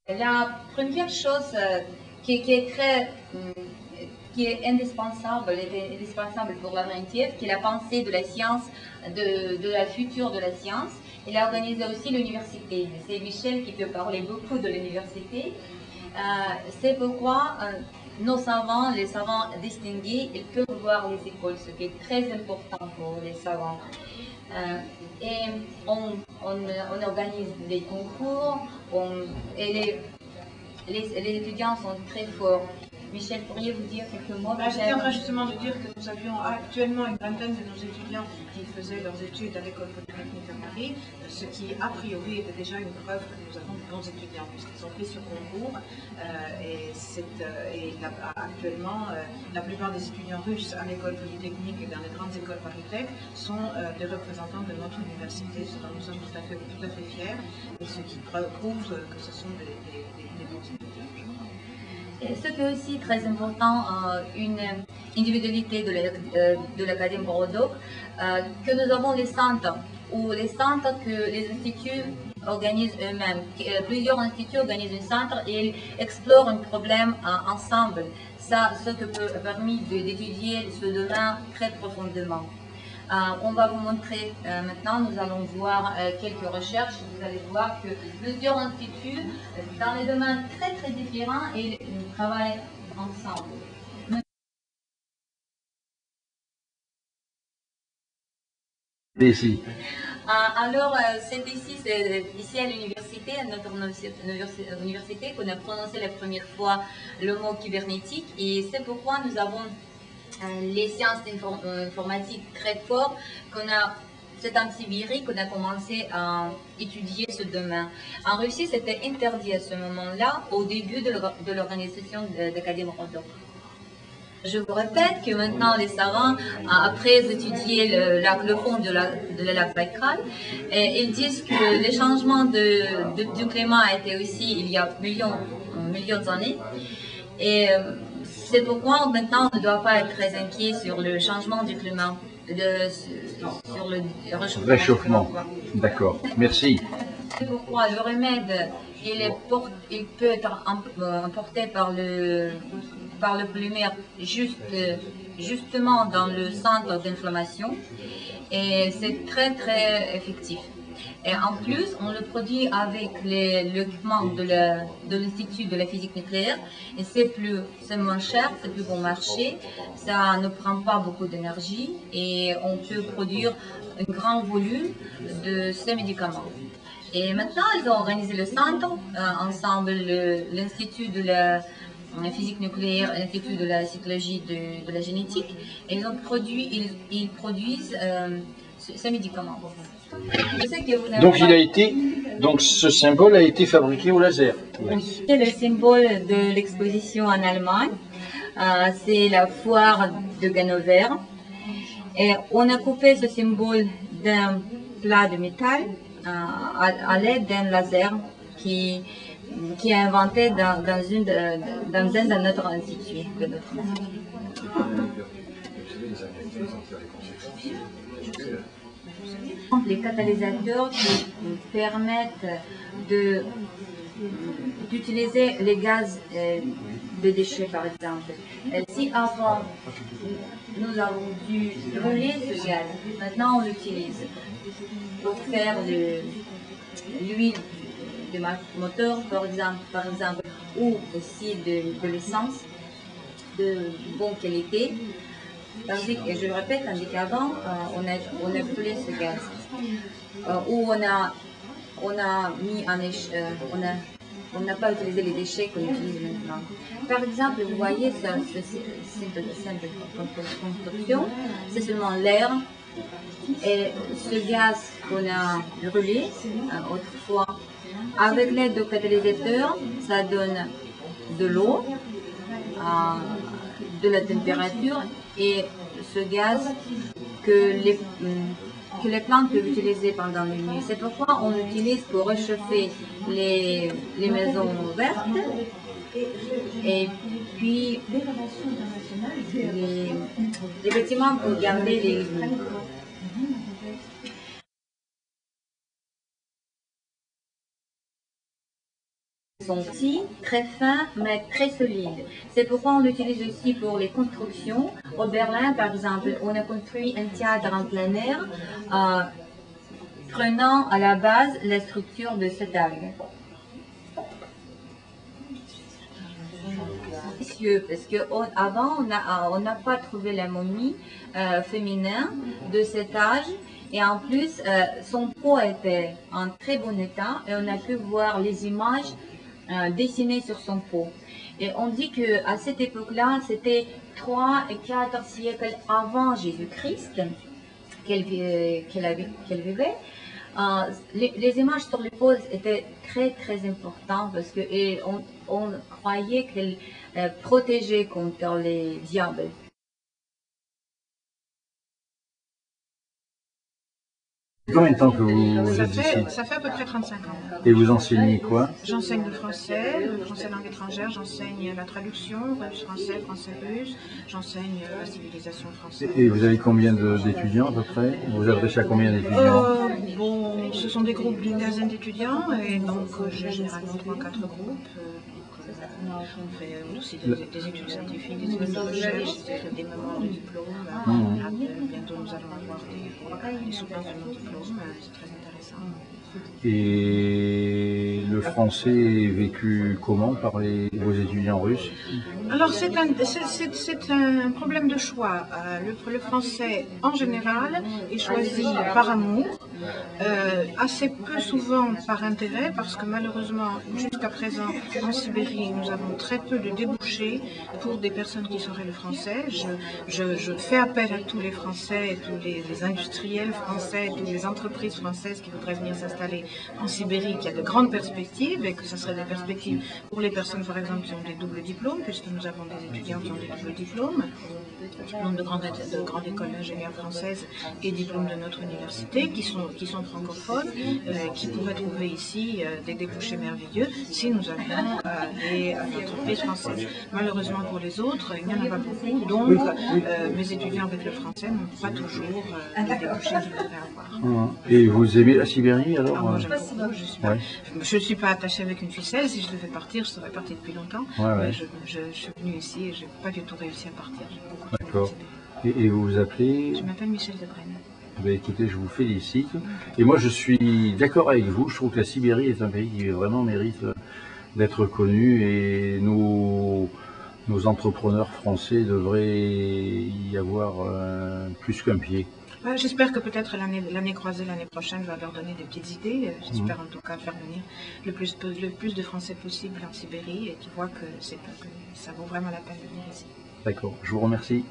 La première chose qui est indispensable pour Lavrentiev, qui est la pensée de la science, de la future de la science. Il a organisé aussi l'université. C'est Michel qui peut parler beaucoup de l'université. C'est pourquoi nos savants, les savants distingués, ils peuvent voir les écoles, ce qui est très important pour les savants. Et on organise des concours, et les étudiants sont très forts. Michel, pourriez-vous dire quelques mots? J'étais en train justement de dire que nous avions actuellement une vingtaine de nos étudiants qui faisaient leurs études à l'école polytechnique à Paris, ce qui a priori était déjà une preuve que nous avons de bons étudiants puisqu'ils ont fait ce concours. Actuellement, la plupart des étudiants russes à l'école polytechnique et dans les grandes écoles Paris-Tech sont des représentants de notre université, ce dont nous sommes tout à fait fiers, et ce qui prouve que ce sont des bons étudiants. Et ce qui est aussi très important, une individualité de l'Académie Borodok, que nous avons les centres que les instituts organisent eux-mêmes. Plusieurs instituts organisent un centre et ils explorent un problème ensemble. Ça, ce qui a permis d'étudier ce domaine très profondément. On va vous montrer maintenant, nous allons voir quelques recherches. Vous allez voir que plusieurs instituts, dans des domaines très très différents, ils travaillent ensemble. Ici. Alors, c'est ici à l'université, à notre université, qu'on a prononcé la première fois le mot cybernétique. Et c'est pourquoi nous avons les sciences informatiques très fortes, c'est en Sibérie qu'on a commencé à étudier ce domaine. En Russie, c'était interdit à ce moment-là, au début de l'organisation de l'Académie Borodok. Je vous répète que maintenant les savants, après étudier le fond de la lac Baïkal, ils disent que le changement du climat a été aussi il y a millions d'années. Et c'est pourquoi maintenant on ne doit pas être très inquiet sur le changement du climat, sur le réchauffement. D'accord, merci. C'est pourquoi le remède, il peut être emporté par le polymère justement dans le centre d'inflammation, et c'est très très effectif. Et en plus, on le produit avec l'équipement de l'Institut de la physique nucléaire, et c'est moins cher, c'est plus bon marché, ça ne prend pas beaucoup d'énergie, et on peut produire un grand volume de ces médicaments. Et maintenant, ils ont organisé le centre, ensemble l'Institut de la physique nucléaire, l'Institut de la cytologie de la génétique, et ils produisent ces médicaments. Donc ce symbole a été fabriqué au laser. Oui. C'est le symbole de l'exposition en Allemagne. C'est la foire de Gannover. Et on a coupé ce symbole d'un plat de métal à l'aide d'un laser qui est inventé dans un de notre institut. Les catalysateurs qui permettent d'utiliser les gaz de déchets, par exemple. Si avant nous avons dû brûler ce gaz, maintenant on l'utilise pour faire l'huile de moteur, par exemple, ou aussi de l'essence de bonne qualité. Tandis que, je le répète, tandis qu'avant, on a brûlé ce gaz. Où on n'a pas utilisé les déchets qu'on utilise maintenant. Par exemple, vous voyez ce simple construction, c'est seulement l'air. Et ce gaz qu'on a brûlé autrefois, avec l'aide de catalysateurs, ça donne de l'eau, de la température, et ce gaz que les plantes peuvent utiliser pendant la nuit. C'est pourquoi on l'utilise pour réchauffer les maisons vertes, et puis les bâtiments pour garder les... sont petits, très fins, mais très solides. C'est pourquoi on l'utilise aussi pour les constructions. Au Berlin, par exemple, on a construit un théâtre en plein air, prenant à la base la structure de cette algue. Parce qu'avant, on n'a pas trouvé la momie féminin de cet âge. Et en plus, son peau était en très bon état et on a pu voir les images dessinées sur son peau. Et on dit qu'à cette époque-là, c'était 3 et 4 siècles avant Jésus-Christ qu'elle vivait. Les images sur les peaux étaient très très importantes parce que on croyait qu'elle protégeait contre les diables. Combien de temps que vous êtes ici? Ça fait à peu près 35 ans. Et vous enseignez quoi? J'enseigne le français langue étrangère, j'enseigne la traduction, russe-français, français-russe, j'enseigne la civilisation française. Et vous avez combien d'étudiants à peu près? Vous vous adressez à combien d'étudiants? Bon, ce sont des groupes d'une quinzaine d'étudiants et donc j'ai généralement 3 ou 4 groupes. On fait aussi des études scientifiques, des études de recherche, des mémoires de diplôme. Bientôt nous allons avoir des soutenances de nos diplômes, c'est très intéressant. Et le français est vécu comment par vos étudiants russes? Alors c'est un problème de choix. Le français en général est choisi par amour, assez peu souvent par intérêt, parce que malheureusement jusqu'à présent en Sibérie nous avons très peu de débouchés pour des personnes qui sauraient le français. Je fais appel à tous les Français, tous les industriels français, toutes les entreprises françaises qui voudraient venir s'installer en Sibérie, qui a de grandes perspectives et que ce serait des perspectives pour les personnes par exemple qui ont des doubles diplômes, puisque nous avons des étudiants qui ont des doubles diplômes de grande école d'ingénieurs française et diplômes de notre université qui sont francophones, qui pourraient trouver ici des débouchés merveilleux si nous avions des entreprises françaises. Malheureusement pour les autres, il n'y en a pas beaucoup, donc mes étudiants avec le français n'ont pas toujours les débouchés qu'ils devraient avoir. Et vous aimez la Sibérie alors? Moi j'aime beaucoup, je ne suis pas attachée avec une ficelle, si je devais partir, je serais partie depuis longtemps, mais je suis venue ici et je n'ai pas du tout réussi à partir. D'accord. Et vous vous appelez? Je m'appelle Michel Debrenne. Ben, écoutez, je vous félicite. Et moi, je suis d'accord avec vous. Je trouve que la Sibérie est un pays qui vraiment mérite d'être connu et nos entrepreneurs français devraient y avoir plus qu'un pied. J'espère que peut-être l'année croisée, l'année prochaine, va leur donner des petites idées. J'espère en tout cas faire venir le plus de Français possible en Sibérie et qui voient que ça vaut vraiment la peine de venir ici. D'accord, je vous remercie.